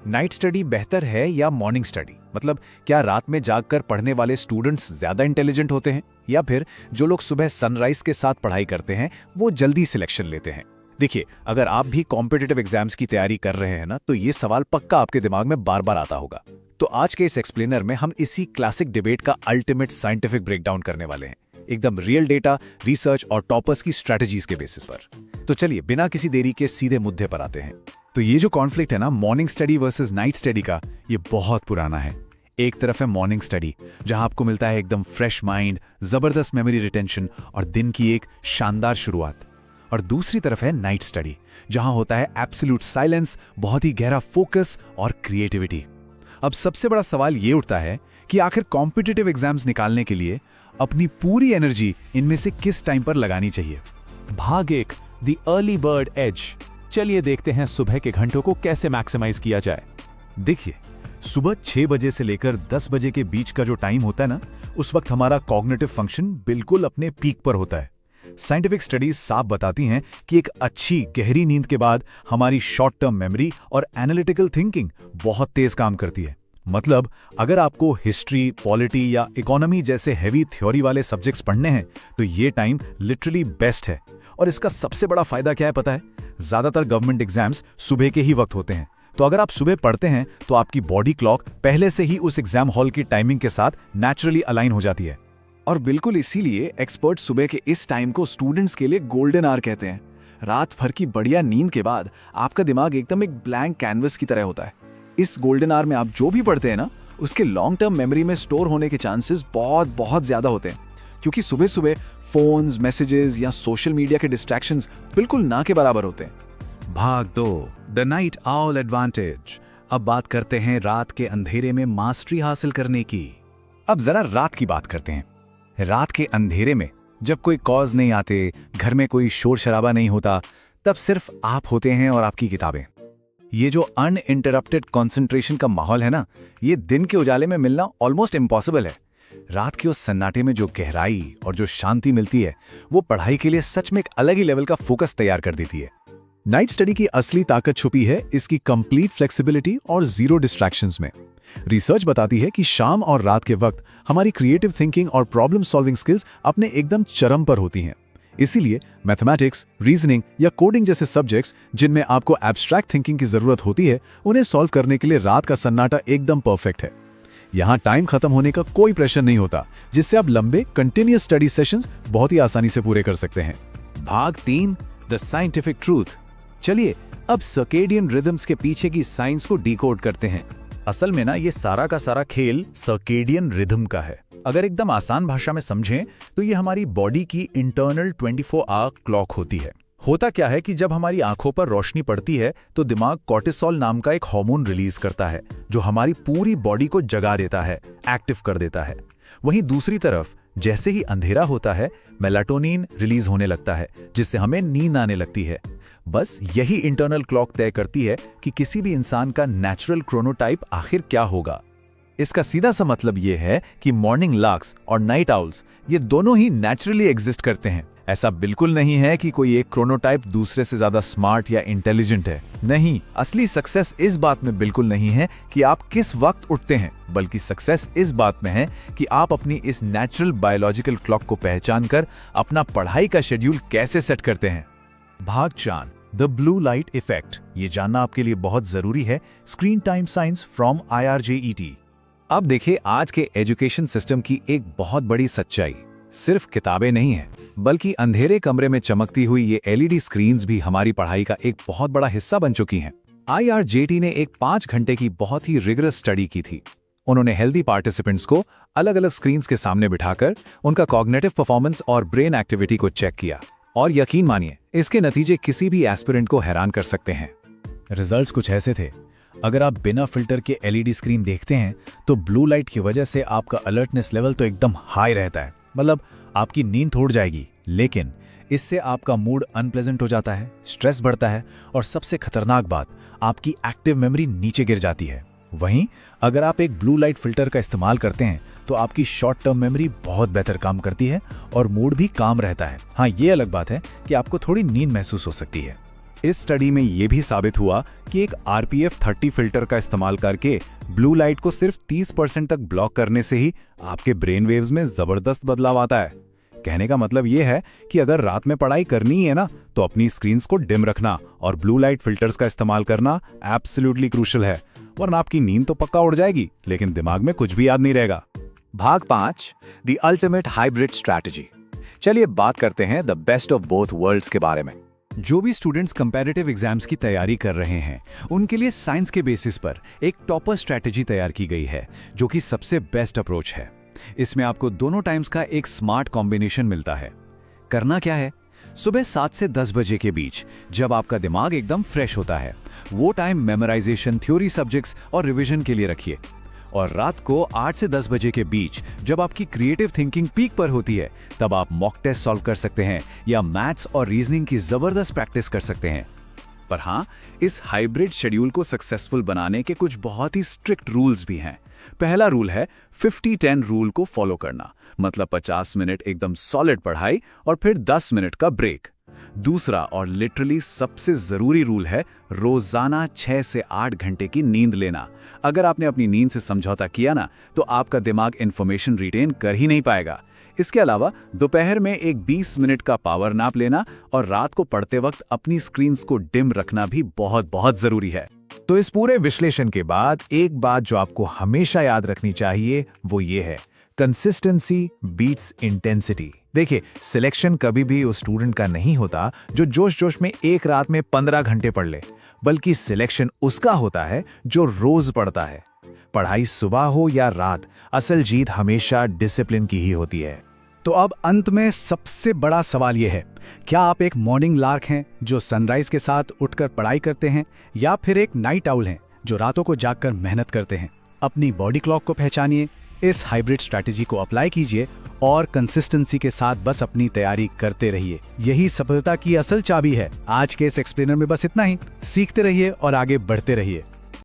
Night study बेहतर है या मॉर्निंग स्टडी? मतलब क्या रात में जागकर पढ़ने वाले स्टूडेंट्स ज्यादा इंटेलिजेंट होते हैं या फिर जो लोग सुबह सनराइज के साथ पढ़ाई करते हैं वो जल्दी सिलेक्शन लेते हैं? देखिए, अगर आप भी कॉम्पिटिटिव एग्जाम्स की तैयारी कर रहे हैं ना, तो ये सवाल पक्का आपके दिमाग में बार बार आता होगा। तो आज के इस एक्सप्लेनर में हम इसी क्लासिक डिबेट का अल्टीमेट साइंटिफिक ब्रेकडाउन करने वाले हैं, एकदम रियल डेटा, रिसर्च और टॉपर्स की स्ट्रैटेजीज के बेसिस पर। तो चलिए बिना किसी देरी के सीधे मुद्दे पर आते हैं। तो ये जो कॉन्फ्लिक्ट है ना, morning study versus night study का, ये बहुत पुराना है। एक तरफ है मॉर्निंग स्टडी, जहां आपको मिलता है एकदम फ्रेश माइंड, जबरदस्त मेमोरी रिटेंशन और दिन की एक शानदार शुरुआत। और दूसरी तरफ है नाइट स्टडी, जहां होता है एब्सोल्यूट साइलेंस, बहुत ही गहरा फोकस और क्रिएटिविटी। अब सबसे बड़ा सवाल ये उठता है कि आखिर कॉम्पिटिटिव एग्जाम्स निकालने के लिए अपनी पूरी एनर्जी इनमें से किस टाइम पर लगानी चाहिए? भाग 1, द अर्ली बर्ड एज। चलिए देखते हैं सुबह के घंटों को कैसे मैक्सिमाइज किया जाए। देखिए, सुबह 6 बजे से लेकर 10 बजे के बीच का जो टाइम होता है ना, उस वक्त हमारा कॉग्निटिव फंक्शन बिल्कुल अपने पीक पर होता है। साइंटिफिक स्टडीज साफ बताती हैं कि एक अच्छी गहरी नींद के बाद हमारी शॉर्ट टर्म मेमोरी और एनालिटिकल थिंकिंग बहुत तेज काम करती है। मतलब अगर आपको हिस्ट्री, पॉलिटी या इकोनॉमी जैसे हैवी थ्योरी वाले सब्जेक्ट्स पढ़ने हैं, तो ये टाइम लिटरली बेस्ट है। और इसका सबसे बड़ा फायदा क्या है पता है? ज्यादातर गवर्नमेंट एग्जाम्स सुबह के ही वक्त होते हैं, तो अगर आप सुबह पढ़ते हैं तो आपकी बॉडी क्लॉक पहले से ही उस एग्जाम हॉल की टाइमिंग के साथ नेचुरली अलाइन हो जाती है। और बिल्कुल इसीलिए एक्सपर्ट सुबह के इस टाइम को स्टूडेंट्स के लिए गोल्डन आवर कहते हैं। रात भर की बढ़िया नींद के बाद आपका दिमाग एकदम एक ब्लैंक कैनवस की तरह होता है। इस गोल्डन आवर में आप जो भी पढ़ते हैं ना, उसके लॉन्ग टर्म मेमोरी में स्टोर होने के चांसेस बहुत बहुत ज्यादा होते हैं, क्योंकि सुबह सुबह फोन्स, मैसेजेस या सोशल मीडिया के डिस्ट्रैक्शंस बिल्कुल ना के बराबर होते हैं। भाग 2, द नाइट आउल एडवांटेज। अब बात करते हैं रात के अंधेरे में मास्टरी हासिल करने की। अब जरा रात की बात करते हैं। रात के अंधेरे में जब कोई कॉज नहीं आते, घर में कोई शोर शराबा नहीं होता, तब सिर्फ आप होते हैं और आपकी किताबें। ये जो अनइंटरप्टेड कंसंट्रेशन का माहौल है ना, ये दिन के उजाले में मिलना ऑलमोस्ट इम्पॉसिबल है। रात के उस सन्नाटे में जो गहराई और जो शांति मिलती है, वो पढ़ाई के लिए सच में एक अलग ही लेवल का फोकस तैयार कर देती है। नाइट स्टडी की असली ताकत छुपी है इसकी कंप्लीट फ्लेक्सिबिलिटी और जीरो डिस्ट्रैक्शंस में। रिसर्च बताती है कि शाम और रात के वक्त हमारी क्रिएटिव थिंकिंग और प्रॉब्लम सॉल्विंग स्किल्स अपने एकदम चरम पर होती हैं। इसीलिए मैथमेटिक्स, रीजनिंग या कोडिंग जैसे सब्जेक्ट्स जिनमें आपको एब्स्ट्रैक्ट थिंकिंग की जरूरत होती है, उन्हें सॉल्व करने के लिए रात का सन्नाटा एकदम परफेक्ट है। यहाँ टाइम खत्म होने का कोई प्रेशर नहीं होता, जिससे आप लंबे कंटिन्यूअस स्टडी सेशंस बहुत ही आसानी से पूरे कर सकते हैं। भाग 3, द साइंटिफिक ट्रूथ। चलिए अब सर्केडियन रिदम्स के पीछे की साइंस को डिकोड करते हैं। असल में ना, ये सारा का सारा खेल सर्केडियन रिदम का है। अगर एकदम आसान भाषा में समझें तो ये हमारी बॉडी की इंटरनल 24 आवर क्लॉक होती है। होता क्या है कि जब हमारी आंखों पर रोशनी पड़ती है तो दिमाग कॉर्टिसोल नाम का एक हार्मोन रिलीज करता है, जो हमारी पूरी बॉडी को जगा देता है, एक्टिव कर देता है। वहीं दूसरी तरफ जैसे ही अंधेरा होता है, मेलाटोनिन रिलीज होने लगता है, जिससे हमें नींद आने लगती है। बस यही इंटरनल क्लॉक तय करती है कि किसी भी इंसान का नेचुरल क्रोनोटाइप आखिर क्या होगा। इसका सीधा सा मतलब ये है कि मॉर्निंग लार्क्स और नाइट आउल्स ये दोनों ही नेचुरली एग्जिस्ट करते हैं। ऐसा बिल्कुल नहीं है कि कोई एक क्रोनोटाइप दूसरे से ज्यादा स्मार्ट या इंटेलिजेंट है। नहीं, असली सक्सेस इस बात में बिल्कुल नहीं है कि आप किस वक्त उठते हैं, बल्कि सक्सेस इस बात में है कि आप अपनी इस नेचुरल बायोलॉजिकल क्लॉक को पहचान कर अपना पढ़ाई का शेड्यूल कैसे सेट करते हैं। भाग 4, द ब्लू लाइट इफेक्ट। ये जानना आपके लिए बहुत जरूरी है। Screen time science from IRJET। अब देखिए, आज के एजुकेशन सिस्टम की एक बहुत बड़ी सच्चाई सिर्फ किताबें नहीं है, बल्कि अंधेरे कमरे में चमकती हुई ये LED स्क्रीन्स भी हमारी पढ़ाई का एक बहुत बड़ा हिस्सा बन चुकी हैं। IRJT ने एक 5 घंटे की बहुत ही रिगरस स्टडी की थी। उन्होंने हेल्दी पार्टिसिपेंट्स को अलग अलग स्क्रीन्स के सामने बिठाकर उनका कॉग्निटिव परफॉर्मेंस और ब्रेन एक्टिविटी को चेक किया, और यकीन मानिए इसके नतीजे किसी भी एस्पिरेंट को हैरान कर सकते हैं। रिजल्ट्स कुछ ऐसे थे। अगर आप बिना फिल्टर के LED स्क्रीन देखते हैं तो ब्लू लाइट की वजह से आपका अलर्टनेस लेवल तो एकदम हाई रहता है, मतलब आपकी नींद उड़ जाएगी, लेकिन इससे आपका मूड अनप्लेजेंट हो जाता है, स्ट्रेस बढ़ता है और सबसे खतरनाक बात, आपकी एक्टिव मेमोरी नीचे गिर जाती है। वहीं अगर आप एक ब्लू लाइट फिल्टर का इस्तेमाल करते हैं तो आपकी शॉर्ट टर्म मेमोरी बहुत बेहतर काम करती है और मूड भी काम रहता है। हाँ, ये अलग बात है कि आपको थोड़ी नींद महसूस हो सकती है। इस स्टडी में यह भी साबित हुआ कि एक RPF 30 फिल्टर का इस्तेमाल करके ब्लू लाइट को सिर्फ 30% तक ब्लॉक करने से ही आपके ब्रेन वेव्स में जबरदस्त बदलाव आता है। कहने का मतलब यह है कि अगर रात में पढ़ाई करनी है ना, तो अपनी स्क्रीन्स को डिम रखना और ब्लू लाइट फिल्टर्स का इस्तेमाल करना एब्सोल्युटली क्रूशियल है, वरना आपकी नींद तो पक्का उड़ जाएगी लेकिन दिमाग में कुछ भी याद नहीं रहेगा। भाग 5, द अल्टीमेट हाइब्रिड स्ट्रैटेजी। चलिए बात करते हैं the best of both worlds के बारे में। जो भी स्टूडेंट्स कंपैरेटिव एग्जाम्स की तैयारी कर रहे हैं, उनके लिए साइंस के बेसिस पर एक टॉपर स्ट्रैटेजी तैयार की गई है, जो कि सबसे बेस्ट अप्रोच है। इसमें आपको दोनों टाइम्स का एक स्मार्ट कॉम्बिनेशन मिलता है। करना क्या है? सुबह 7 से 10 बजे के बीच, जब आपका दिमाग एकदम फ्रेश होता है, वो टाइम मेमोराइजेशन, थ्योरी सब्जेक्ट्स और रिवीजन के लिए रखिए। और रात को 8 से 10 बजे के बीच, जब आपकी क्रिएटिव थिंकिंग पीक पर होती है, तब आप मॉक टेस्ट सॉल्व कर सकते हैं या मैथ्स और रीजनिंग की जबरदस्त प्रैक्टिस कर सकते हैं। पर हाँ, इस हाइब्रिड शेड्यूल को सक्सेसफुल बनाने के कुछ बहुत ही स्ट्रिक्ट रूल्स भी हैं। पहला रूल है 50-10 रूल को फॉलो करना, मतलब 50 मिनट एकदम सॉलिड पढ़ाई और फिर 10 मिनट का ब्रेक। दूसरा और लिटरली सबसे जरूरी रूल है रोजाना 6 से 8 घंटे की नींद लेना। अगर आपने अपनी नींद से समझौता किया ना, तो आपका दिमाग इंफॉर्मेशन रिटेन कर ही नहीं पाएगा। इसके अलावा दोपहर में एक 20 मिनट का पावर नैप लेना और रात को पढ़ते वक्त अपनी स्क्रीन्स को डिम रखना भी बहुत बहुत जरूरी है। तो इस पूरे विश्लेषण के बाद एक बात जो आपको हमेशा याद रखनी चाहिए, वो ये है, कंसिस्टेंसी बीट्स इंटेंसिटी। देखिए, सिलेक्शन कभी भी उस स्टूडेंट का नहीं होता जो जोश जोश में एक रात में 15 घंटे पढ़ ले, बल्कि सिलेक्शन उसका होता है जो रोज पढ़ता है। पढ़ाई सुबह हो या रात, असल जीत हमेशा डिसिप्लिन की ही होती है। तो अब अंत में सबसे बड़ा सवाल यह है, क्या आप एक मॉर्निंग लार्क हैं जो सनराइज के साथ उठकर पढ़ाई करते हैं, या फिर एक नाइट आउल हैं जो रातों को जागकर मेहनत करते हैं? अपनी बॉडी क्लॉक को पहचानिए, इस हाइब्रिड स्ट्रैटेजी को अप्लाई कीजिए और कंसिस्टेंसी के साथ बस अपनी तैयारी करते रहिए। यही सफलता की असल चाबी है। आज के इस एक्सप्लेनर में बस इतना ही। सीखते रहिए और आगे बढ़ते रहिए।